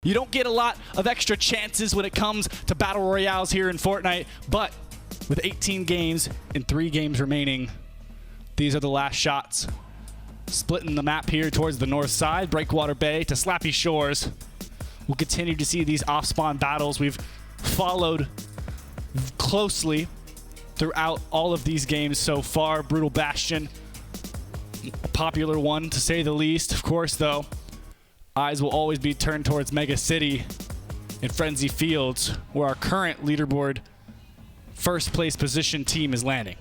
You don't get a lot of extra chances when it comes to battle royales here in Fortnite, but with 18 games and 3 games remaining, these are the last shots. Splitting the map here towards the north side, Breakwater Bay to Slappy Shores. We'll continue to see these off-spawn battles we've followed closely throughout all of these games so far. Brutal Bastion, a popular one to say the least. Of course, though, eyes will always be turned towards Mega City and Frenzy Fields, where our current leaderboard first place position team is landing.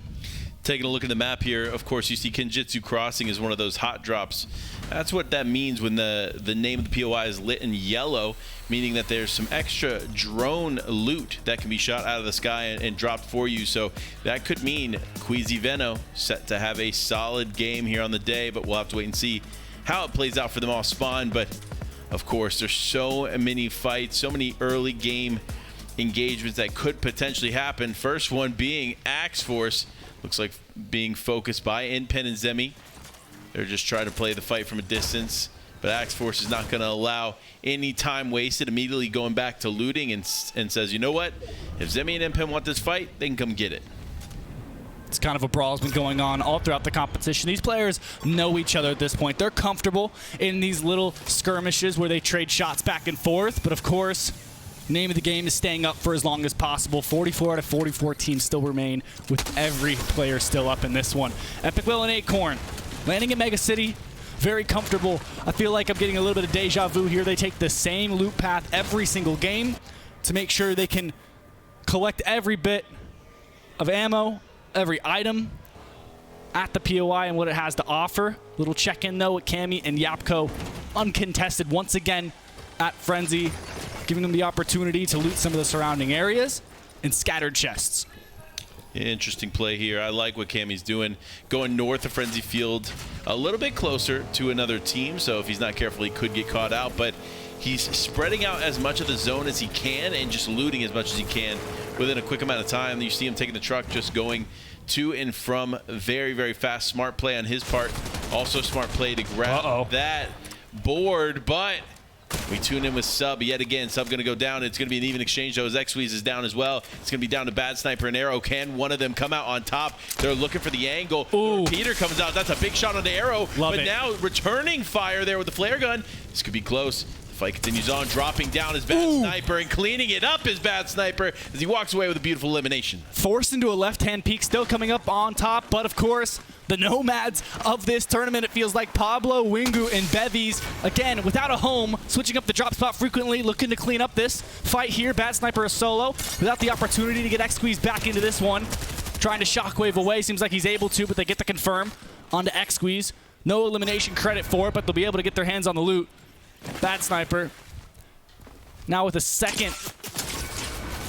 Taking a look at the map here, of course, you see Kenjutsu Crossing is one of those hot drops. That's what that means when the name of the POI is lit in yellow, meaning that there's some extra drone loot that can be shot out of the sky and dropped for you. So that could mean Queasy Veno set to have a solid game here on the day, but we'll have to wait and see how it plays out for them all spawn. But of course, there's so many fights, so many early game engagements that could potentially happen. First one being Axe Force. Looks like being focused by Intence and Zemi. They're just trying to play the fight from a distance, but Axe Force is not going to allow any time wasted, immediately going back to looting and says, you know what? If Zemi and Intence want this fight, they can come get it. It's kind of a brawl has been going on all throughout the competition. These players know each other at this point. They're comfortable in these little skirmishes where they trade shots back and forth, but of course, name of the game is staying up for as long as possible. 44 out of 44 teams still remain, with every player still up in this one. Epic Will and Acorn landing in Mega City, very comfortable. I feel like I'm getting a little bit of deja vu here. They take the same loot path every single game to make sure they can collect every bit of ammo, every item at the POI and what it has to offer. Little check-in though with Cammy and Yapko, uncontested once again at Frenzy, giving them the opportunity to loot some of the surrounding areas and scattered chests. Interesting play here. I like what Cammy's doing. Going north of Frenzy Field, a little bit closer to another team, so if he's not careful, he could get caught out, but he's spreading out as much of the zone as he can and just looting as much as he can within a quick amount of time. You see him taking the truck, just going to and from. Very, very fast. Smart play on his part. Also smart play to grab that board, but we tune in with Sub yet again. Sub going to go down. It's going to be an even exchange, though, as X-Squeeze is down as well. It's going to be down to Bad Sniper and Arrow. Can one of them come out on top? They're looking for the angle. Ooh. Peter comes out. That's a big shot on the Arrow. Love but it. Now returning fire there with the flare gun. This could be close. The fight continues on, dropping down his Bad Sniper and cleaning it up his Bad Sniper as he walks away with a beautiful elimination. Forced into a left-hand peek, still coming up on top, but of course, the nomads of this tournament, it feels like Pablo, Wingu, and Bevies, again, without a home, switching up the drop spot frequently, looking to clean up this fight here. Bad Sniper is solo, without the opportunity to get X-Squeeze back into this one. Trying to shockwave away, seems like he's able to, but they get the confirm onto X-Squeeze. No elimination credit for it, but they'll be able to get their hands on the loot. Bad Sniper, now with a second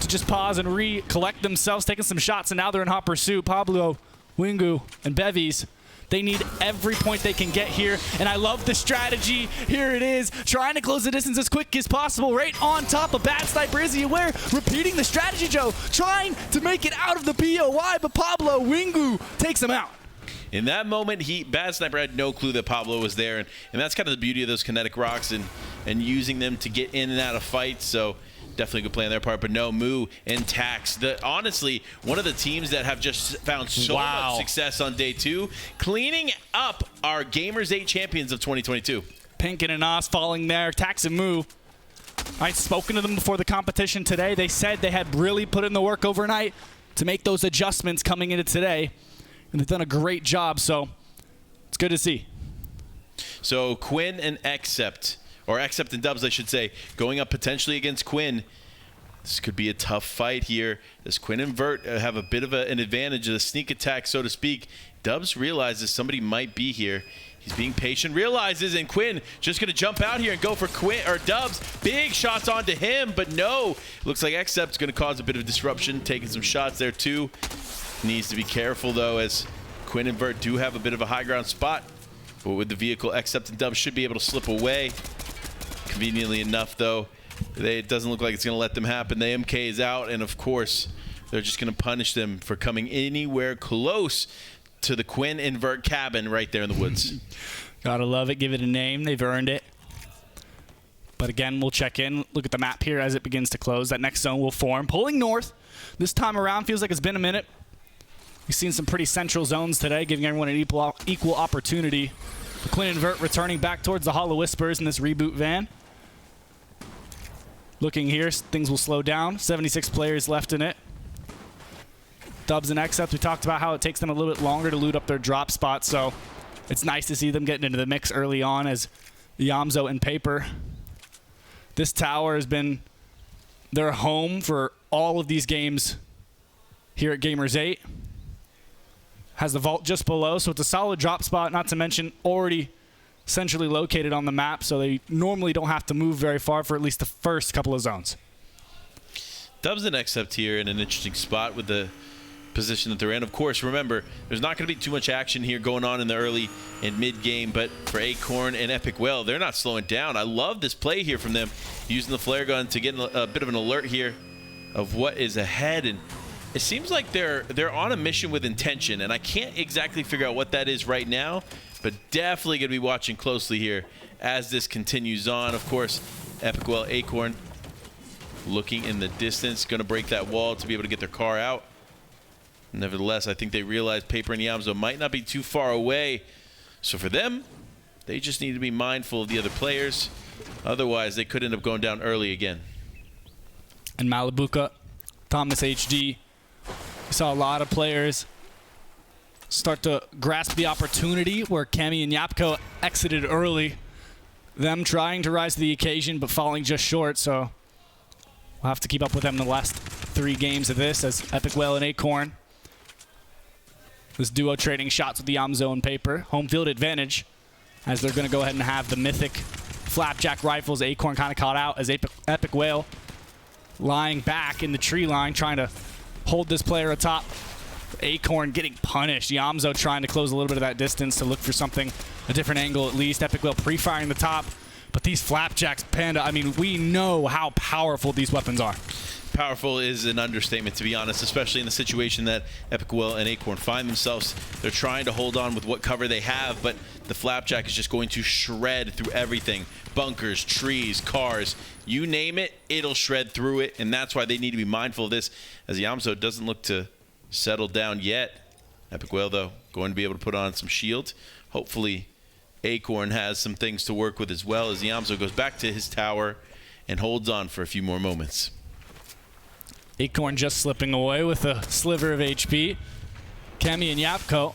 to just pause and recollect themselves, taking some shots, and now they're in hot pursuit. Pablo, Wingu, and Bevies, they need every point they can get here, and I love the strategy. Here it is, trying to close the distance as quick as possible, right on top of Bad Sniper. Is he aware? Repeating the strategy, Joe, trying to make it out of the POI, but Pablo, Wingu takes him out. In that moment, Bad Sniper had no clue that Pablo was there, and that's kind of the beauty of those kinetic rocks and using them to get in and out of fights. So definitely a good play on their part, but no, Moo and Tax. Honestly, one of the teams that have just found so much success on day 2, cleaning up our Gamers8 champions of 2022. Pinkin and Oz falling there, Tax and Moo. I'd spoken to them before the competition today. They said they had really put in the work overnight to make those adjustments coming into today, and they've done a great job, so it's good to see. So Quinn and Accept, or Accept and Dubs, I should say, going up potentially against Quinn. This could be a tough fight here. Does Quinn and Vert have a bit of an advantage of the sneak attack, so to speak? Dubs realizes somebody might be here. He's being patient, realizes, and Quinn just going to jump out here and go for Quinn or Dubs. Big shots onto him, but no. Looks like Accept's going to cause a bit of disruption, taking some shots there too. Needs to be careful, though, as Quinn and Vert do have a bit of a high ground spot. But with the vehicle, Accept and Dubs should be able to slip away. Conveniently enough, though, it doesn't look like it's going to let them happen. The MK is out, and of course, they're just going to punish them for coming anywhere close to the Quinn and Vert cabin right there in the woods. Gotta love it. Give it a name. They've earned it. But again, we'll check in, look at the map here as it begins to close. That next zone will form. Pulling north. This time around feels like it's been a minute. We've seen some pretty central zones today, giving everyone an equal opportunity. The Quinn Invert returning back towards the Hollow Whispers in this reboot van. Looking here, things will slow down. 76 players left in it. Dubs and Xcepts, we talked about how it takes them a little bit longer to loot up their drop spots, so it's nice to see them getting into the mix early on as Yamzo and Paper. This tower has been their home for all of these games here at Gamers8. Has the vault just below, so it's a solid drop spot, not to mention already centrally located on the map, so they normally don't have to move very far for at least the first couple of zones. Dubs and Xcept here in an interesting spot with the position that they're in. Of course, remember, there's not going to be too much action here going on in the early and mid game, but for Acorn and Epic Whale, they're not slowing down. I love this play here from them, using the flare gun to get a bit of an alert here of what is ahead, and it seems like they're on a mission with intention, and I can't exactly figure out what that is right now, but definitely going to be watching closely here as this continues on. Of course, Epic Whale, Acorn looking in the distance, going to break that wall to be able to get their car out. Nevertheless, I think they realize Paper and Yamzo might not be too far away. So for them, they just need to be mindful of the other players. Otherwise, they could end up going down early again. And Malibuca, Thomas HD, we saw a lot of players start to grasp the opportunity where Cammy and Yapko exited early. Them trying to rise to the occasion, but falling just short. So we'll have to keep up with them in the last 3 games of this as Epic Whale and Acorn. This duo trading shots with the Yamzo and Paper. Home field advantage as they're going to go ahead and have the mythic flapjack rifles. Acorn kind of caught out as Epic Whale lying back in the tree line trying to hold this player atop. Acorn getting punished. Yamzo trying to close a little bit of that distance to look for something, a different angle at least. Epic Whale pre-firing the top. But these flapjacks, Panda, I mean, we know how powerful these weapons are. Powerful is an understatement, to be honest, especially in the situation that Epic Whale and Acorn find themselves. They're trying to hold on with what cover they have, but the flapjack is just going to shred through everything. Bunkers, trees, cars, you name it, it'll shred through it, and that's why they need to be mindful of this, as Yamzo doesn't look to settle down yet. Epic Whale, though, going to be able to put on some shield. Hopefully, Acorn has some things to work with as well, as Yamzo goes back to his tower and holds on for a few more moments. Acorn just slipping away with a sliver of HP. Cammy and Yapko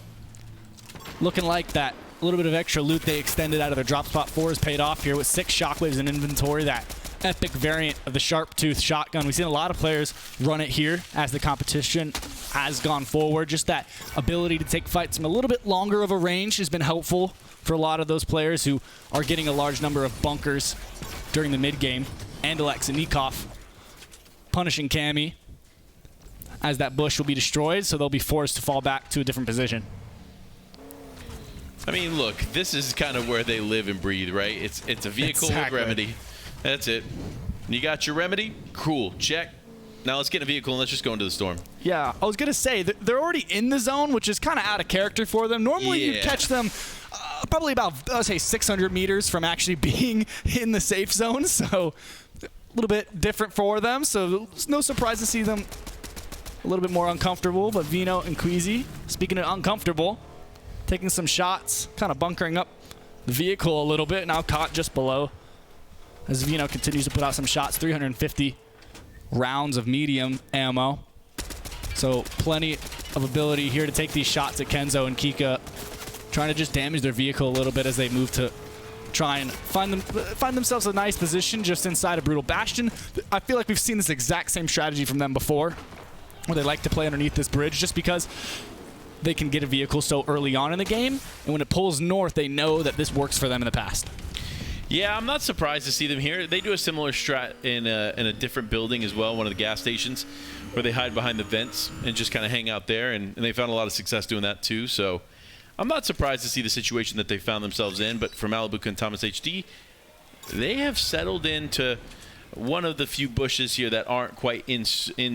looking like that little bit of extra loot they extended out of their drop spot 4 has paid off here with 6 shockwaves in inventory. That epic variant of the Sharp Tooth shotgun. We've seen a lot of players run it here as the competition has gone forward. Just that ability to take fights from a little bit longer of a range has been helpful for a lot of those players who are getting a large number of bunkers during the mid game. Andalex and Nikov punishing Cammy as that bush will be destroyed, so they'll be forced to fall back to a different position. I mean, look, this is kind of where they live and breathe, right? It's a vehicle with remedy. That's it. You got your remedy? Cool. Check. Now let's get a vehicle and let's just go into the storm. Yeah, I was going to say, they're already in the zone, which is kind of out of character for them. Normally you catch them probably about, let's say, 600 meters from actually being in the safe zone, so a little bit different for them. So it's no surprise to see them a little bit more uncomfortable. But Vino and Queasy, speaking of uncomfortable, taking some shots, kind of bunkering up the vehicle a little bit, now caught just below. As Vino continues to put out some shots, 350 rounds of medium ammo. So plenty of ability here to take these shots at Kenzo and Kika, trying to just damage their vehicle a little bit as they move to try and find themselves a nice position just inside of Brutal Bastion. I feel like we've seen this exact same strategy from them before, where they like to play underneath this bridge just because they can get a vehicle so early on in the game, and when it pulls north, they know that this works for them in the past. Yeah, I'm not surprised to see them here. They do a similar strat in a different building as well, one of the gas stations, where they hide behind the vents and just kind of hang out there, and they found a lot of success doing that too. So I'm not surprised to see the situation that they found themselves in, but for Malibu and Thomas HD, they have settled into one of the few bushes here that aren't quite in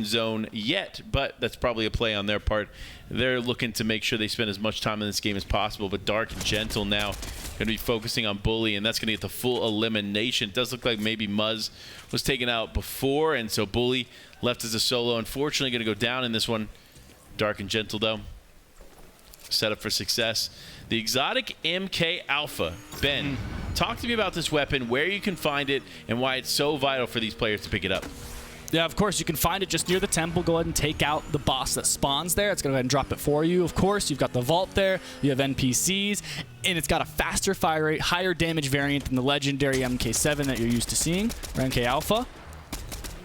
zone yet, but that's probably a play on their part. They're looking to make sure they spend as much time in this game as possible, but Dark and Gentle now going to be focusing on Bully, and that's going to get the full elimination. It does look like maybe Muzz was taken out before, and so Bully left as a solo. Unfortunately, going to go down in this one. Dark and Gentle, though, set up for success. The exotic MK Alpha. Ben, talk to me about this weapon, where you can find it, and why it's so vital for these players to pick it up. Yeah, of course, you can find it just near the temple. Go ahead and take out the boss that spawns there. It's going to go ahead and drop it for you. Of course, you've got the vault there. You have NPCs, and it's got a faster fire rate, higher damage variant than the legendary MK7 that you're used to seeing, or MK Alpha.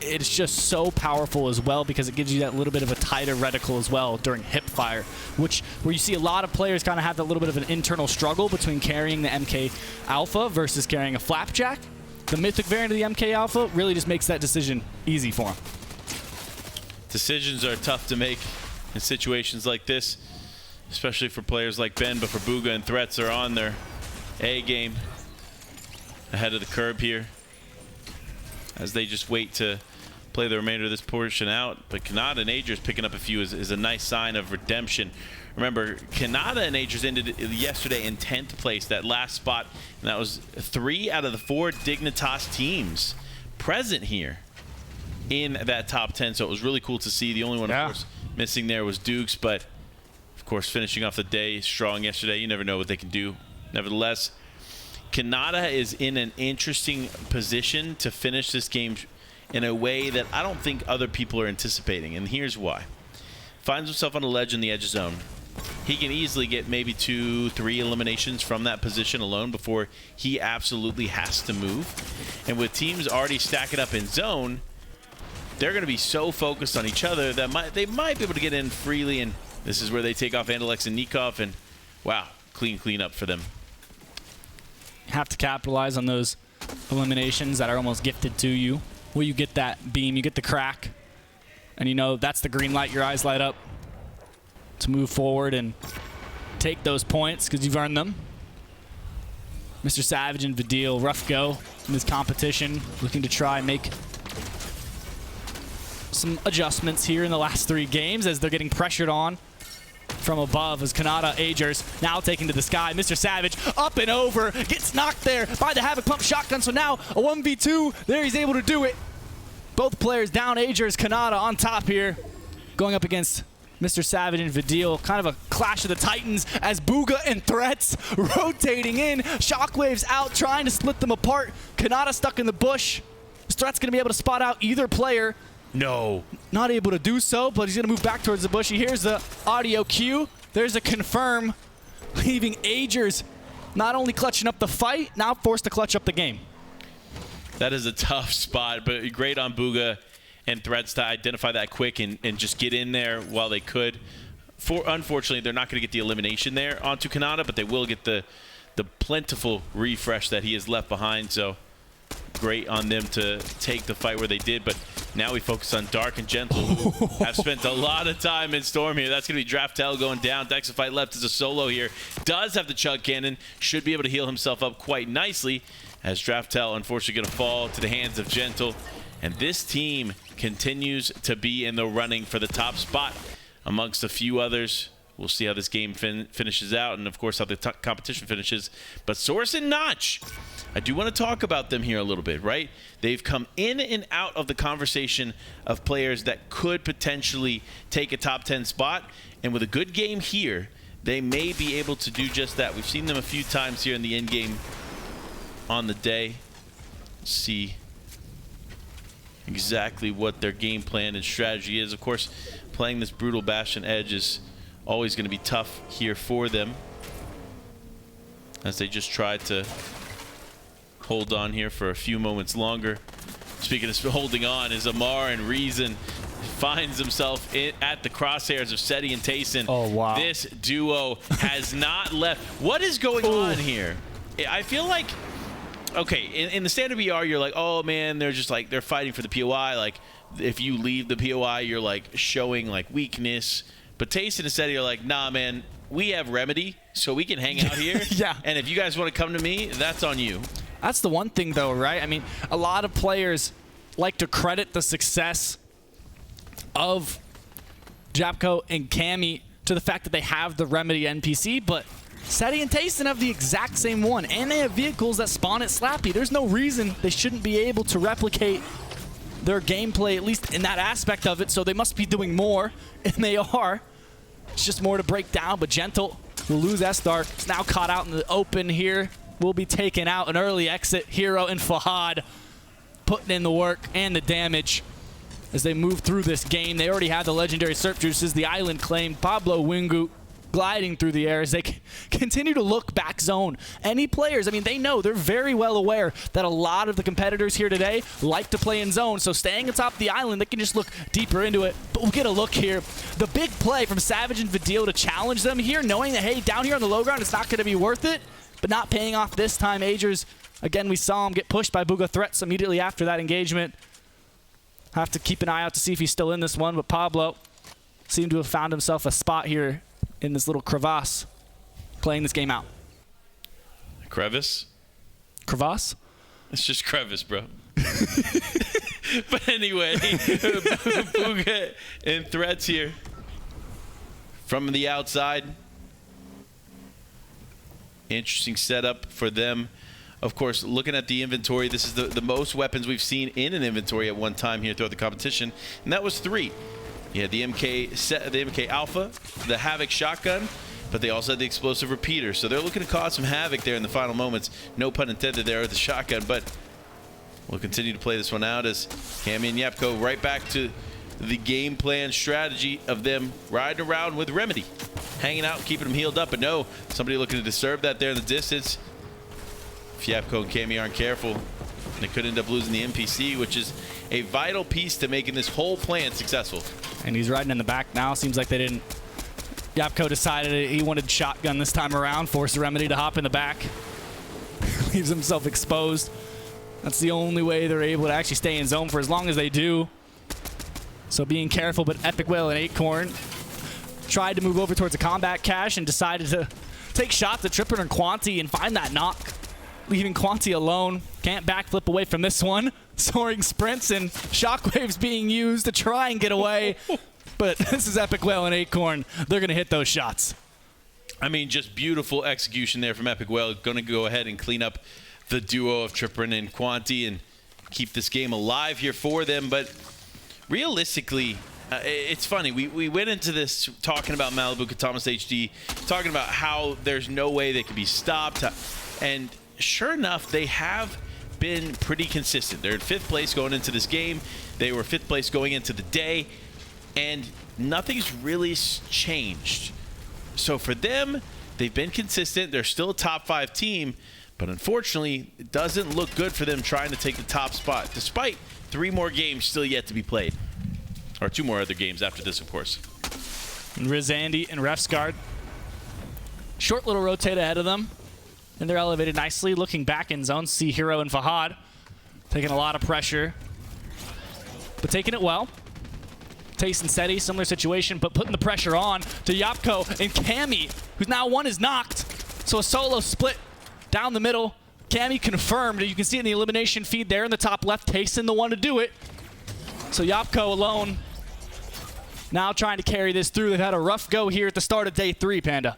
It's just so powerful as well because it gives you that little bit of a tighter reticle as well during hip fire, where you see a lot of players kind of have that little bit of an internal struggle between carrying the MK Alpha versus carrying a Flapjack. The mythic variant of the MK Alpha really just makes that decision easy for him. Decisions are tough to make in situations like this, especially for players like Ben, but for Bugha and Threats are on their A game, ahead of the curve here, as they just wait to play the remainder of this portion out. But Kanata and Agers picking up a few is a nice sign of redemption. Remember, Kanata and Agers ended yesterday in 10th place, that last spot, and that was 3 out of the 4 Dignitas teams present here in that top 10. So it was really cool to see. The only one, of course, missing there was Dukes, but of course, finishing off the day strong yesterday. You never know what they can do. Nevertheless, Kanata is in an interesting position to finish this game in a way that I don't think other people are anticipating, and here's why. Finds himself on a ledge in the edge zone. He can easily get maybe 2-3 eliminations from that position alone before he absolutely has to move. And with teams already stacking up in zone, they're going to be so focused on each other that they might be able to get in freely, and this is where they take off Andalex and Nikov, and wow, clean up for them. Have to capitalize on those eliminations that are almost gifted to you, where you get that beam, you get the crack, and you know that's the green light, your eyes light up to move forward and take those points because you've earned them. Mr. Savage and Vidil, rough go in this competition, looking to try and make some adjustments here in the last 3 games as they're getting pressured on from above as Kanata Agers now taken to the sky. Mr. Savage up and over, gets knocked there by the Havoc Pump shotgun, so now a 1v2, there he's able to do it. Both players down, Agers, Kanata on top here, going up against Mr. Savage and Vidil. Kind of a clash of the titans as Bugha and Threats rotating in. Shockwaves out, trying to split them apart. Kanata stuck in the bush. Threats going to be able to spot out either player. No, not able to do so, but he's going to move back towards the bush. He hears the audio cue. There's a confirm, leaving Agers not only clutching up the fight, now forced to clutch up the game. That is a tough spot, but great on Bugha and Threats to identify that quick and just get in there while they could. Unfortunately, they're not going to get the elimination there onto Kanata, but they will get the plentiful refresh that he has left behind. So great on them to take the fight where they did. But now we focus on Dark and Gentle, who have spent a lot of time in Storm here. That's going to be Draftel going down. Dexify left as a solo here. Does have the Chug Cannon. Should be able to heal himself up quite nicely, as Draftel unfortunately going to fall to the hands of Gentle. And this team continues to be in the running for the top spot amongst a few others. We'll see how this game finishes out, and of course how the competition finishes. But Source and Notch, I do want to talk about them here a little bit, right? They've come in and out of the conversation of players that could potentially take a top 10 spot, and with a good game here, they may be able to do just that. We've seen them a few times here in the end game on the day. Let's see exactly what their game plan and strategy is. Of course, playing this brutal Bastion Edge is always going to be tough here for them, as they just try to hold on here for a few moments longer. Speaking of holding on, is Amar and Reason finds himself at the crosshairs of Seti and Tayson. Oh, wow. This duo has not left. What is going on here? I feel like, okay, in the standard BR, you're like, oh man, they're just like, they're fighting for the POI. Like, if you leave the POI, you're like showing like weakness. But Tayson and Seti are like, nah, man, we have Remedy, so we can hang out here. Yeah. And if you guys want to come to me, that's on you. That's the one thing, though, right? I mean, a lot of players like to credit the success of Japko and Cammy to the fact that they have the Remedy NPC, but Seti and Tayson have the exact same one, and they have vehicles that spawn at Slappy. There's no reason they shouldn't be able to replicate their gameplay, at least in that aspect of it, so they must be doing more, and they are. It's just more to break down, but Gentle will lose S-Dark. It's now caught out in the open here. Will be taken out. An early exit. Hero and Fahad putting in the work and the damage as they move through this game. They already have the legendary Surf Juices, the Island Claim, Pablo Wingu gliding through the air as they continue to look back zone. Any players, I mean, they know, they're very well aware that a lot of the competitors here today like to play in zone, so staying atop the island, they can just look deeper into it. But we'll get a look here. The big play from Savage and Vidil to challenge them here, knowing that, hey, down here on the low ground, it's not going to be worth it, but not paying off this time. Agers, again, we saw him get pushed by Bugha Threats immediately after that engagement. Have to keep an eye out to see if he's still in this one, but Pablo seemed to have found himself a spot here in this little crevasse, playing this game out. Crevice? Crevasse? It's just crevice, bro. But anyway, Bugha and Threats here from the outside. Interesting setup for them. Of course, looking at the inventory, this is the most weapons we've seen in an inventory at one time here throughout the competition, and that was 3. You had the MK Alpha, the Havoc shotgun, but they also had the explosive repeater. So they're looking to cause some havoc there in the final moments. No pun intended there with the shotgun, but we'll continue to play this one out as Cammy and Yapko right back to the game plan strategy of them riding around with Remedy, hanging out, keeping them healed up. But no, somebody looking to disturb that there in the distance. If Yapko and Cammy aren't careful, they could end up losing the NPC, which is a vital piece to making this whole plan successful. And he's riding in the back now. Seems like they didn't. Yapko decided he wanted shotgun this time around, forced Remedy to hop in the back. Leaves himself exposed. That's the only way they're able to actually stay in zone for as long as they do. So being careful, but Epic Whale and Acorn tried to move over towards a combat cache and decided to take shots at Tripper and Quanti and find that knock, leaving Quanti alone. Can't backflip away from this one. Soaring sprints and shockwaves being used to try and get away. But this is Epic Whale and Acorn. They're going to hit those shots. I mean, just beautiful execution there from Epic Whale. Going to go ahead and clean up the duo of Tripper and Quanti and keep this game alive here for them. But realistically, it's funny. We went into this talking about Malibu Katamas HD, talking about how there's no way they could be stopped. And sure enough, they have been pretty consistent. They're in 5th place going into this game. They were 5th place going into the day, and nothing's really changed. So for them, they've been consistent. They're still a top 5 team, but unfortunately, it doesn't look good for them trying to take the top spot, despite 3 more games still yet to be played. Or 2 more other games after this, of course. Rizandi and Refsguard. Short little rotate ahead of them. And they're elevated nicely. Looking back in zone, see Hero and Fahad taking a lot of pressure, but taking it well. Tayson Seti, similar situation, but putting the pressure on to Yapko and Cammy, who's now one is knocked. So a solo split down the middle. Cammy confirmed. You can see it in the elimination feed there in the top left. Tayson the one to do it. So Yapko alone, now trying to carry this through. They've had a rough go here at the start of day 3, Panda.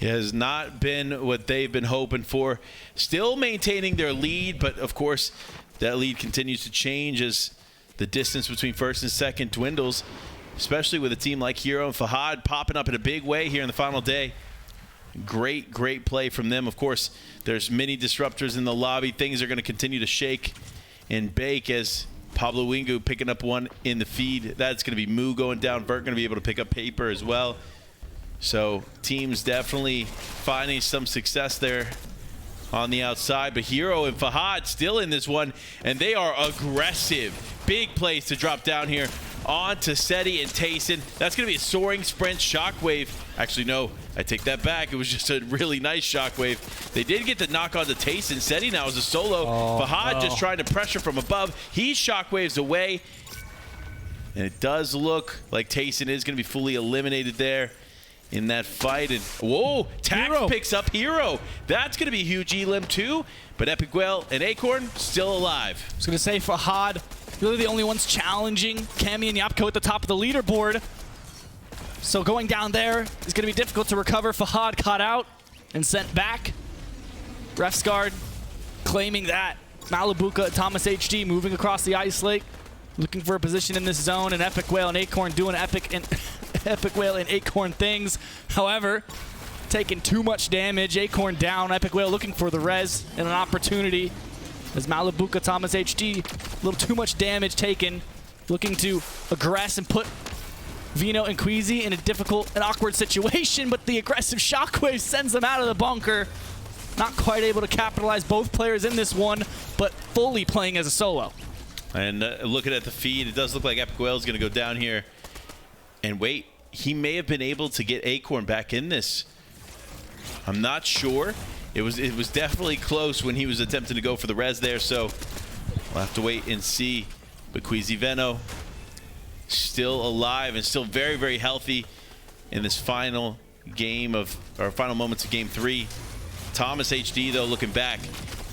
It has not been what they've been hoping for. Still maintaining their lead, but of course that lead continues to change as the distance between 1st and 2nd dwindles, especially with a team like Hero and Fahad popping up in a big way here in the final day. Great play from them. Of course, there's many disruptors in the lobby. Things are going to continue to shake and bake as Pablo Wingu picking up one in the feed. That's going to be Moo going down. Vert going to be able to pick up Paper as well. So teams definitely finding some success there on the outside. But Hero and Fahad still in this one, and they are aggressive. Big plays to drop down here onto Seti and Tayson. That's going to be a soaring sprint shockwave. Actually, no, I take that back. It was just a really nice shockwave. They did get the knock on to Tayson. Seti now is a solo. Fahad just trying to pressure from above. He shockwaves away. And it does look like Tayson is going to be fully eliminated there in that fight. And whoa, Tax picks up Hero. That's going to be a huge elim too. But Epic Whale and Acorn still alive. I was going to say Fahad really the only ones challenging Cammy and Yapko at the top of the leaderboard. So going down there is going to be difficult to recover. Fahad caught out and sent back. Ref's guard claiming that. Malibuka, Thomas HD moving across the ice lake, looking for a position in this zone, and Epic Whale and Acorn doing Epic Whale and Acorn things. However, taking too much damage. Acorn down. Epic Whale looking for the res and an opportunity. As Malibuka, Thomas HD, a little too much damage taken. Looking to aggress and put Vino and Queasy in a difficult and awkward situation, but the aggressive shockwave sends them out of the bunker. Not quite able to capitalize, both players in this one, but fully playing as a solo. And looking at the feed, it does look like Epic Whale is going to go down here. And wait, he may have been able to get Acorn back in this. I'm not sure. It was definitely close when he was attempting to go for the res there, so we'll have to wait and see. But Queasy Veno still alive and still very, very healthy in this final game of, or final moments of game 3. Thomas HD, though, looking back,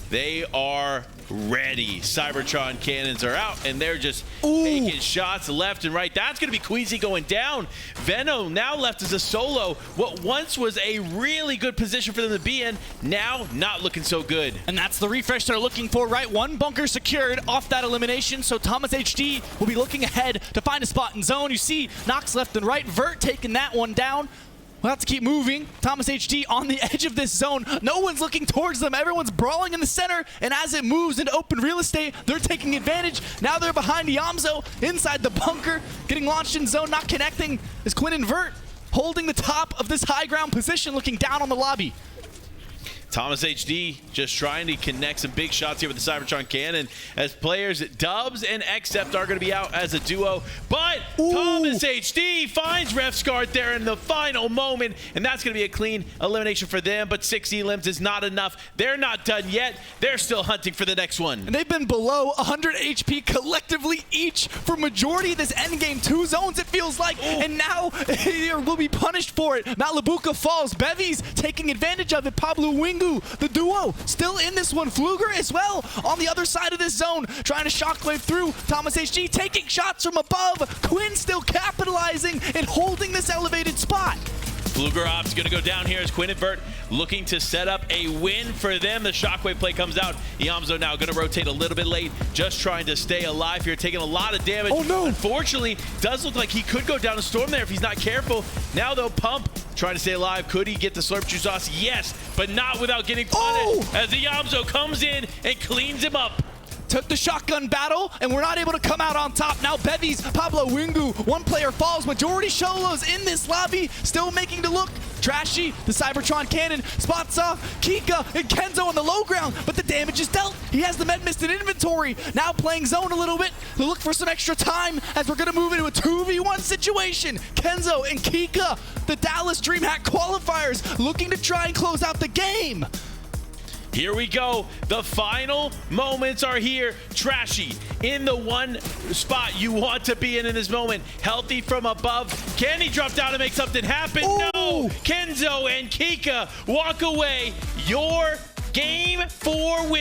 they are ready. Cybertron cannons are out, and they're just taking shots left and right. That's going to be Queasy going down. Veno now left as a solo. What once was a really good position for them to be in, now not looking so good. And that's the refresh they're looking for, right? One bunker secured off that elimination, so Thomas HD will be looking ahead to find a spot in zone. You see Nox left and right. Vert taking that one down. We'll have to keep moving. Thomas HD on the edge of this zone. No one's looking towards them. Everyone's brawling in the center, and as it moves into open real estate, they're taking advantage. Now they're behind Yamzo inside the bunker, getting launched in zone, not connecting. Is Quinn and Vert holding the top of this high ground position, looking down on the lobby. Thomas HD just trying to connect some big shots here with the Cybertron cannon as players Dubs and Xcept are going to be out as a duo. But Thomas HD finds Ref's guard there in the final moment, and that's going to be a clean elimination for them. But 6 elims is not enough. They're not done yet. They're still hunting for the next one. And they've been below 100 HP collectively each for majority of this endgame. 2 zones, it feels like. And now they will be punished for it. Malibuka falls. Bevy's taking advantage of it. Pablo Wingu, the duo, still in this one. Fluger as well on the other side of this zone, trying to shockwave through. Thomas HG taking shots from above. Quinn still capitalizing and holding this elevated spot. Fluger Ops going to go down here as Quinn and Vert looking to set up a win for them. The shockwave play comes out. Iamzo now going to rotate a little bit late, just trying to stay alive here, taking a lot of damage. Oh no! Unfortunately, does look like he could go down a storm there if he's not careful. Now though, Pump trying to stay alive. Could he get the slurp juice sauce? Yes, but not without getting punished as Iamzo comes in and cleans him up. Took the shotgun battle, and we're not able to come out on top. Now Bevy's, Pablo Wingu, one player falls. Majority solos in this lobby, still making to look. Trashy, the Cybertron cannon, spots off Kika and Kenzo on the low ground, but the damage is dealt. He has the med mist in inventory. Now playing zone a little bit to look for some extra time as we're going to move into a 2v1 situation. Kenzo and Kika, the Dallas DreamHack qualifiers, looking to try and close out the game. Here we go. The final moments are here. Trashy in the one spot you want to be in this moment. Healthy from above. Can he drop down and make something happen? Ooh. No. Kenzo and Kika walk away. Your game 4 win.